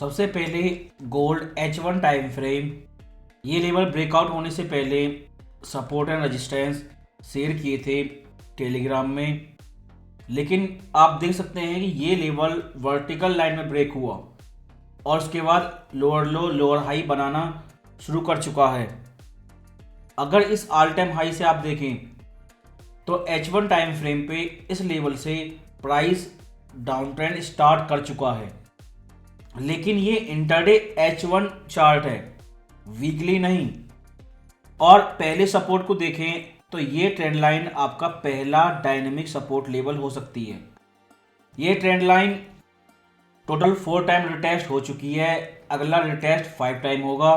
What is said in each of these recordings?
सबसे पहले gold H1 time frame, ये लेवल ब्रेकआउट होने से पहले सपोर्ट एंड रेजिस्टेंस शेयर किए थे टेलीग्राम में, लेकिन आप देख सकते हैं कि ये लेवल वर्टिकल लाइन में ब्रेक हुआ और उसके बाद लोअर लो लोअर हाई बनाना शुरू कर चुका है। अगर इस ऑल टाइम हाई से आप देखें तो H1 टाइम फ्रेम पे इस लेवल से प्राइस डाउन ट्रेंड स्टार्ट कर चुका है, लेकिन ये इंटरडे H1 चार्ट है, वीकली नहीं। और पहले सपोर्ट को देखें तो ये ट्रेंड लाइन आपका पहला डायनेमिक सपोर्ट लेवल हो सकती है। ये trend line total 4 time retest हो चुकी है, अगला रिटेस्ट 5 टाइम होगा।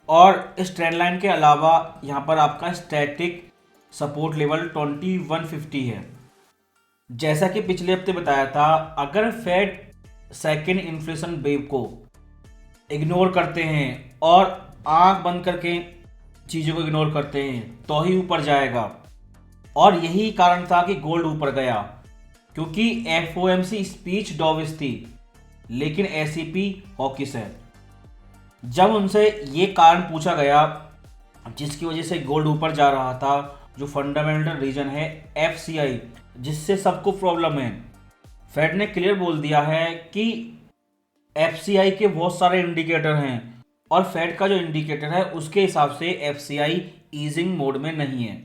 और इस ट्रेंड लाइन के अलावा यहाँ पर आपका स्टैटिक सपोर्ट लेवल 2150 है। जैसा कि पिछले हफ्ते बताया था, अगर फेड सेकेंड इन्फ्लेशन वेव को इग्नोर करते हैं और आंख बंद करके चीज़ों को इग्नोर करते हैं तो ही ऊपर जाएगा। और यही कारण था कि गोल्ड ऊपर गया, क्योंकि FOMC स्पीच डॉविश थी लेकिन SEP हॉकिश है। जब उनसे ये कारण पूछा गया जिसकी वजह से गोल्ड ऊपर जा रहा था, जो फंडामेंटल रीजन है FCI, जिससे सबको प्रॉब्लम है, फेड ने क्लियर बोल दिया है कि FCI के बहुत सारे इंडिकेटर हैं और फेड का जो इंडिकेटर है उसके हिसाब से FCI ईजिंग मोड में नहीं है।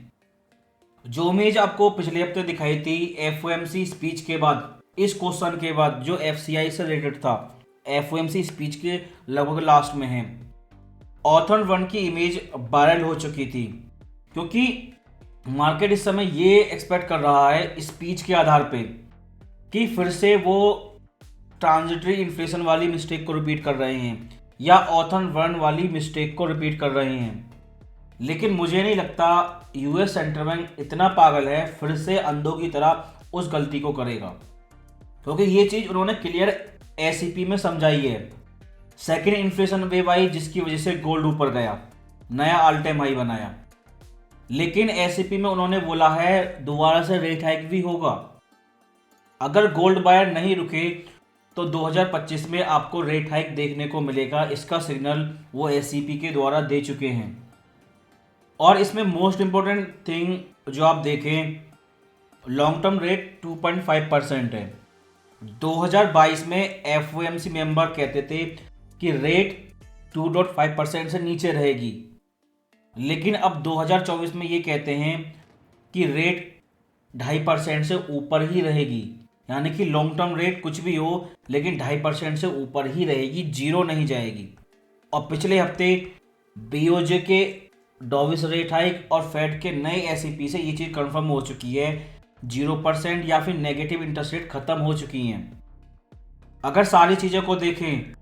जो इमेज आपको पिछले हफ्ते दिखाई थी FOMC स्पीच के बाद, इस क्वेश्चन के बाद जो FCI से रिलेटेड था, FOMC स्पीच के लगभग लास्ट में है, ऑथर 1 की इमेज वायरल हो चुकी थी, क्योंकि मार्केट इस समय ये एक्सपेक्ट कर रहा है स्पीच के आधार पे कि फिर से वो ट्रांजिटरी इन्फ्लेशन वाली मिस्टेक को रिपीट कर रहे हैं या ऑथर 1 वाली मिस्टेक को रिपीट कर रहे हैं। लेकिन मुझे नहीं लगता US सेंट्रल बैंक इतना पागल है फिर से अंधों की तरह उस गलती को करेगा, क्योंकि ये चीज़ उन्होंने क्लियर SEP में समझाई है। सेकेंड इन्फ्लेशन वेव आई जिसकी वजह से गोल्ड ऊपर गया, नया ऑल टाइम हाई बनाया, लेकिन SEP में उन्होंने बोला है दोबारा से रेट हाइक भी होगा। अगर गोल्ड बायर नहीं रुके तो 2025 में आपको रेट हाइक देखने को मिलेगा, इसका सिग्नल वो SEP के द्वारा दे चुके हैं। और इसमें मोस्ट इम्पोर्टेंट थिंग जो आप देखें, लॉन्ग टर्म रेट 2.5% है। 2022 में FOMC मेंबर कहते थे कि रेट 2.5% से नीचे रहेगी, लेकिन अब 2024 में ये कहते हैं कि रेट 2.5% से ऊपर ही रहेगी। यानी कि लॉन्ग टर्म रेट कुछ भी हो लेकिन 2.5% से ऊपर ही रहेगी, जीरो नहीं जाएगी। और पिछले हफ्ते BOJ के डॉविश रेट हाइक और फेड के नए SEP से ये चीज़ कंफर्म हो चुकी है, 0% या फिर नेगेटिव इंटरेस्ट रेट खत्म हो चुकी हैं। अगर सारी चीज़ों को देखें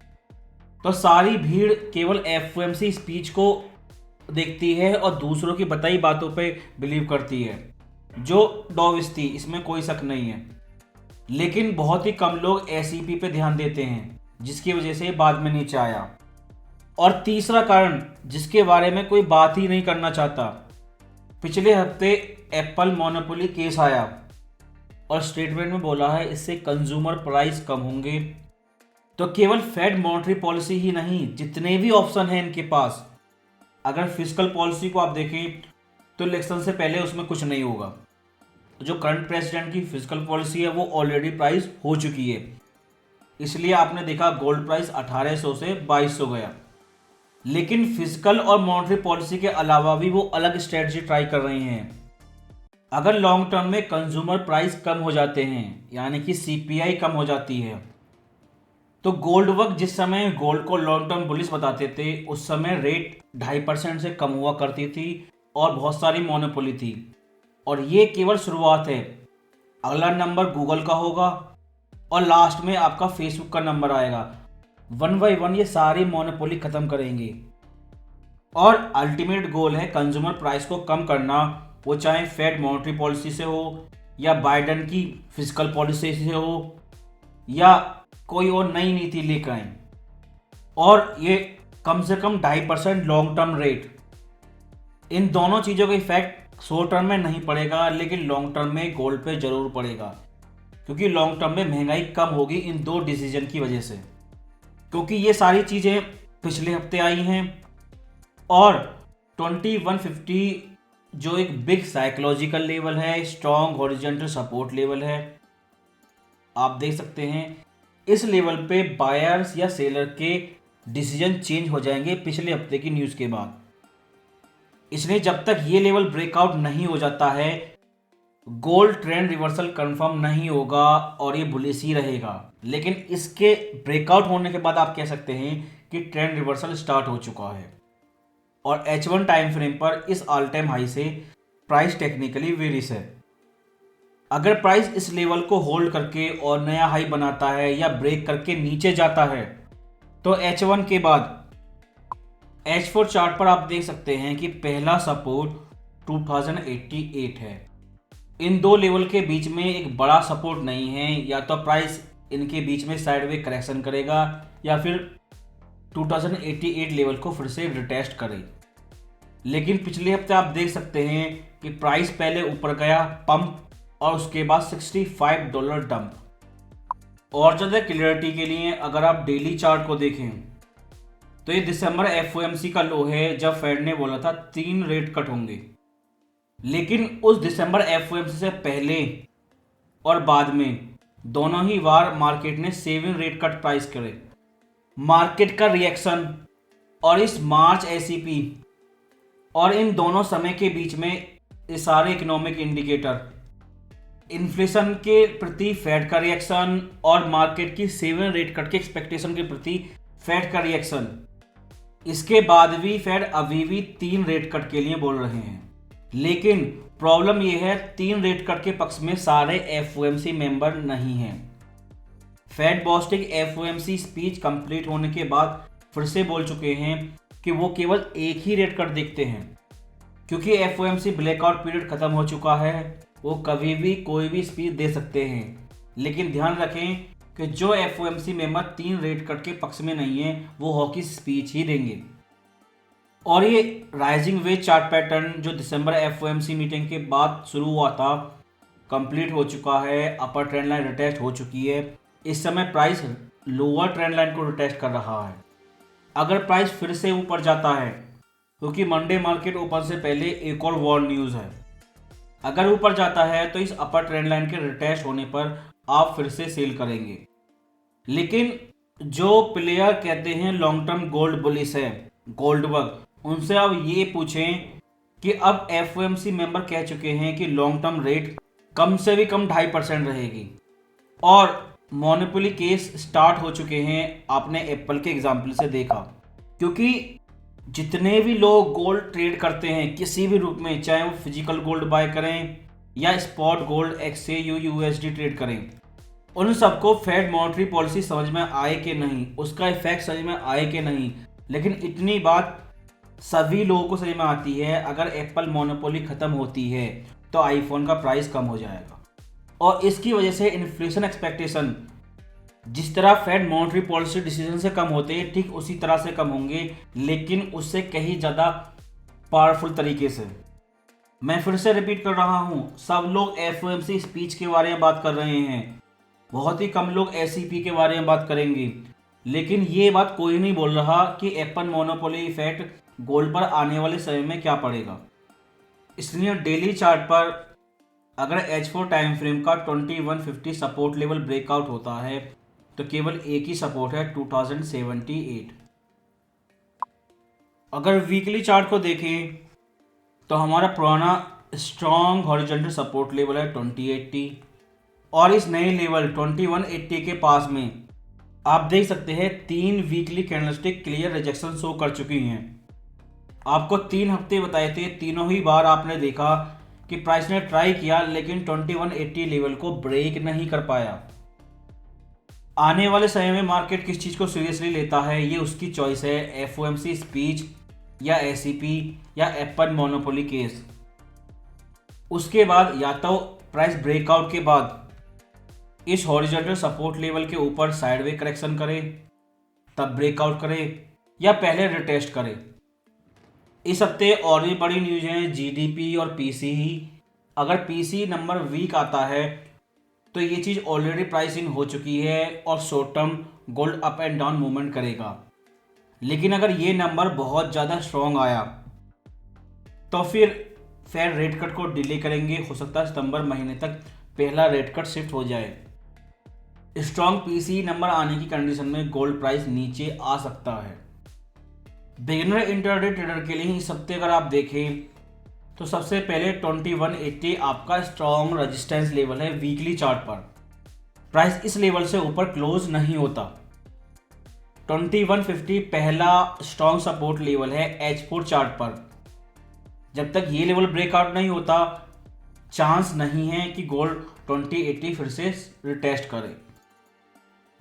तो सारी भीड़ केवल FOMC स्पीच को देखती है और दूसरों की बताई बातों पे बिलीव करती है, जो डॉविश थी, इसमें कोई शक नहीं है। लेकिन बहुत ही कम लोग SEP पे ध्यान देते हैं, जिसकी वजह से बाद में नीचे आया। और तीसरा कारण जिसके बारे में कोई बात ही नहीं करना चाहता, पिछले हफ्ते एप्पल मोनोपोली केस आया और स्टेटमेंट में बोला है इससे कंज्यूमर प्राइस कम होंगे। तो केवल फेड मॉनेटरी पॉलिसी ही नहीं, जितने भी ऑप्शन हैं इनके पास, अगर फिस्कल पॉलिसी को आप देखें तो इलेक्शन से पहले उसमें कुछ नहीं होगा। जो करंट प्रेसिडेंट की फिस्कल पॉलिसी है वो ऑलरेडी प्राइस हो चुकी है, इसलिए आपने देखा गोल्ड प्राइस 1800 से 2200 गया। लेकिन फिस्कल और मॉनेटरी पॉलिसी के अलावा भी वो अलग स्ट्रेटजी ट्राई कर रहे हैं। अगर लॉन्ग टर्म में कंज्यूमर प्राइस कम हो जाते हैं, यानी कि CPI कम हो जाती है, तो गोल्ड वक्त जिस समय गोल्ड को लॉन्ग टर्म बुलिश बताते थे, उस समय रेट 2.5% से कम हुआ करती थी और बहुत सारी मोनोपोली थी। और ये केवल शुरुआत है, अगला नंबर गूगल का होगा और लास्ट में आपका फेसबुक का नंबर आएगा। 1 बाय 1 ये सारी मोनोपोली खत्म करेंगे और अल्टीमेट गोल है कंज्यूमर प्राइस को कम करना, वो चाहे फेड मॉनेटरी पॉलिसी से हो या बाइडेन की फिस्कल पॉलिसी से हो या कोई और नई नीति लेकर आए। और ये कम से कम 2.5% लॉन्ग टर्म रेट, इन दोनों चीज़ों का इफेक्ट शॉर्ट टर्म में नहीं पड़ेगा, लेकिन लॉन्ग टर्म में गोल्ड पे जरूर पड़ेगा, क्योंकि लॉन्ग टर्म में महंगाई कम होगी इन दो डिसीजन की वजह से। क्योंकि ये सारी चीज़ें पिछले हफ्ते आई हैं। और 2150 जो एक बिग साइकोलॉजिकल लेवल है, स्ट्रॉन्ग हॉरिजॉन्टल सपोर्ट लेवल है, आप देख सकते हैं इस लेवल पे बायर्स या सेलर के डिसीजन चेंज हो जाएंगे पिछले हफ्ते की न्यूज़ के बाद। इसलिए जब तक ये लेवल ब्रेकआउट नहीं हो जाता है, गोल्ड ट्रेंड रिवर्सल कंफर्म नहीं होगा और ये बुलिश ही रहेगा। लेकिन इसके ब्रेकआउट होने के बाद आप कह सकते हैं कि ट्रेंड रिवर्सल स्टार्ट हो चुका है। और H1 टाइम फ्रेम पर इस ऑल टाइम हाई से प्राइस टेक्निकली वेरिस है। अगर प्राइस इस लेवल को होल्ड करके और नया हाई बनाता है या ब्रेक करके नीचे जाता है, तो H1 के बाद H4 चार्ट पर आप देख सकते हैं कि पहला सपोर्ट 2088 है। इन दो लेवल के बीच में एक बड़ा सपोर्ट नहीं है, या तो प्राइस इनके बीच में साइडवे करेक्शन करेगा या फिर 2088 लेवल को फिर से रिटेस्ट करे। लेकिन पिछले हफ्ते आप देख सकते हैं कि प्राइस पहले ऊपर गया पंप और उसके बाद $65 डंप। और ज़्यादा क्लियरिटी के लिए अगर आप डेली चार्ट को देखें तो ये दिसंबर FOMC का लो है जब फेड ने बोला था 3 रेट कट होंगे। लेकिन उस दिसंबर FOMC से पहले और बाद में दोनों ही बार मार्केट ने 7 रेट कट प्राइस करे। मार्केट का रिएक्शन और इस मार्च ACP और इन दोनों समय के बीच में ये सारे इकोनॉमिक इंडिकेटर, इन्फ्लेशन के प्रति फेड का रिएक्शन और मार्केट की 7 रेट कट के एक्सपेक्टेशन के प्रति फेड का रिएक्शन, इसके बाद भी फेड अभी भी 3 रेट कट के लिए बोल रहे हैं। लेकिन प्रॉब्लम यह है 3 रेट कट के पक्ष में सारे FOMC मेंबर नहीं हैं। Fed Bostic FOMC speech complete होने के बाद फिर से बोल चुके हैं कि वो केवल एक ही रेट कट देखते हैं, क्योंकि FOMC ब्लैकआउट पीरियड खत्म हो चुका है। वो कभी भी कोई भी स्पीच दे सकते हैं। लेकिन ध्यान रखें कि जो FOMC मेंबर 3 रेट कट के पक्ष में नहीं है वो हॉकी स्पीच ही देंगे। और ये राइजिंग वेज चार्ट पैटर्न जो दिसंबर FOMC मीटिंग के बाद शुरू हुआ था कंप्लीट हो चुका है। अपर ट्रेंड लाइन रिटेस्ट हो चुकी है। इस समय प्राइस लोअर ट्रेंड लाइन को रिटेस्ट कर रहा है। अगर प्राइस फिर से ऊपर जाता है, क्योंकि मंडे मार्केट ओपन से पहले एक और वॉर न्यूज़ है, अगर ऊपर जाता है तो इस अपर ट्रेंड लाइन के रिटेस्ट होने पर आप फिर से सेल करेंगे। लेकिन जो प्लेयर कहते हैं लॉन्ग टर्म गोल्ड बुलिश है, गोल्डबर्ग, उनसे आप ये पूछें कि अब FOMC मेंबर कह चुके हैं कि लॉन्ग टर्म रेट कम से भी कम 2.5% रहेगी और मोनोपोली केस स्टार्ट हो चुके हैं। आपने एप्पल के एग्जाम्पल से देखा, क्योंकि जितने भी लोग गोल्ड ट्रेड करते हैं किसी भी रूप में, चाहे वो फिजिकल गोल्ड बाय करें या spot gold XAU USD trade करें, उन सबको फेड मॉनेटरी पॉलिसी समझ में आए कि नहीं, उसका इफेक्ट समझ में आए कि नहीं, लेकिन इतनी बात सभी लोगों को समझ में आती है, अगर एप्पल मोनोपोली खत्म होती है तो आईफोन का प्राइस कम हो जाएगा। और इसकी वजह से इन्फ्लेशन एक्सपेक्टेशन जिस तरह फेड मॉनेटरी पॉलिसी डिसीजन से कम होते हैं ठीक उसी तरह से कम होंगे, लेकिन उससे कहीं ज़्यादा पावरफुल तरीके से। मैं फिर से रिपीट कर रहा हूँ, सब लोग FOMC स्पीच के बारे में बात कर रहे हैं, बहुत ही कम लोग ACP के बारे में बात करेंगे, लेकिन ये बात कोई नहीं बोल रहा कि एप्पल मोनोपोली इफेक्ट गोल्ड पर आने वाले समय में क्या पड़ेगा। इसलिए डेली चार्ट पर अगर H4 टाइम फ्रेम का 2150 सपोर्ट लेवल ब्रेकआउट होता है तो केवल एक ही सपोर्ट है 2078। अगर वीकली चार्ट को देखें तो हमारा पुराना स्ट्रॉन्ग हॉरिजॉन्टल सपोर्ट लेवल है 2080 और इस नए लेवल 2180 के पास में आप देख सकते हैं 3 weekly candlestick clear rejection show कर चुकी हैं। आपको 3 हफ्ते बताए थे, तीनों ही बार आपने देखा कि प्राइस ने ट्राई किया लेकिन 2180 लेवल को ब्रेक नहीं कर पाया। आने वाले समय में मार्केट किस चीज़ को सीरियसली लेता है ये उसकी चॉइस है, FOMC स्पीच या ACP या एप्पल मोनोपोली केस। उसके बाद या तो प्राइस ब्रेकआउट के बाद इस हॉरिजॉन्टल सपोर्ट लेवल के ऊपर साइडवे करेक्शन करे तब ब्रेकआउट करे, या पहले रिटेस्ट करे। इस हफ्ते और भी बड़ी न्यूज़ हैं GDP और PCE। अगर PCE नंबर वीक आता है तो ये चीज़ ऑलरेडी प्राइस इन हो चुकी है और short term gold up and down movement करेगा। लेकिन अगर ये नंबर बहुत ज़्यादा स्ट्रॉन्ग आया तो फिर फेड रेट कट को डिले करेंगे। हो सकता है सितंबर महीने तक पहला रेट कट शिफ्ट हो जाए। स्ट्रॉन्ग पीसी नंबर आने की कंडीशन में गोल्ड प्राइस नीचे आ सकता है। बिगिनर इंट्राडे ट्रेडर के लिए इस हफ्ते अगर आप देखें तो सबसे पहले 2180 आपका स्ट्रॉन्ग रेजिस्टेंस लेवल है वीकली चार्ट पर। प्राइस इस लेवल से ऊपर क्लोज नहीं होता। 2150 पहला स्ट्रॉन्ग सपोर्ट लेवल है H4 चार्ट पर। जब तक ये लेवल ब्रेकआउट नहीं होता चांस नहीं है कि गोल्ड 2080 फिर से रिटेस्ट करे।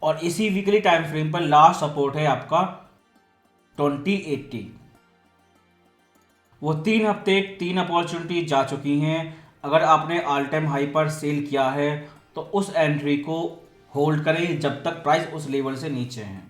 और इसी वीकली टाइम फ्रेम पर लास्ट सपोर्ट है आपका 2080। वो 3 हफ्ते 3 अपॉर्चुनिटी जा चुकी हैं। अगर आपने ऑल टाइम हाई पर सेल किया है तो उस एंट्री को होल्ड करें जब तक प्राइस उस लेवल से नीचे है।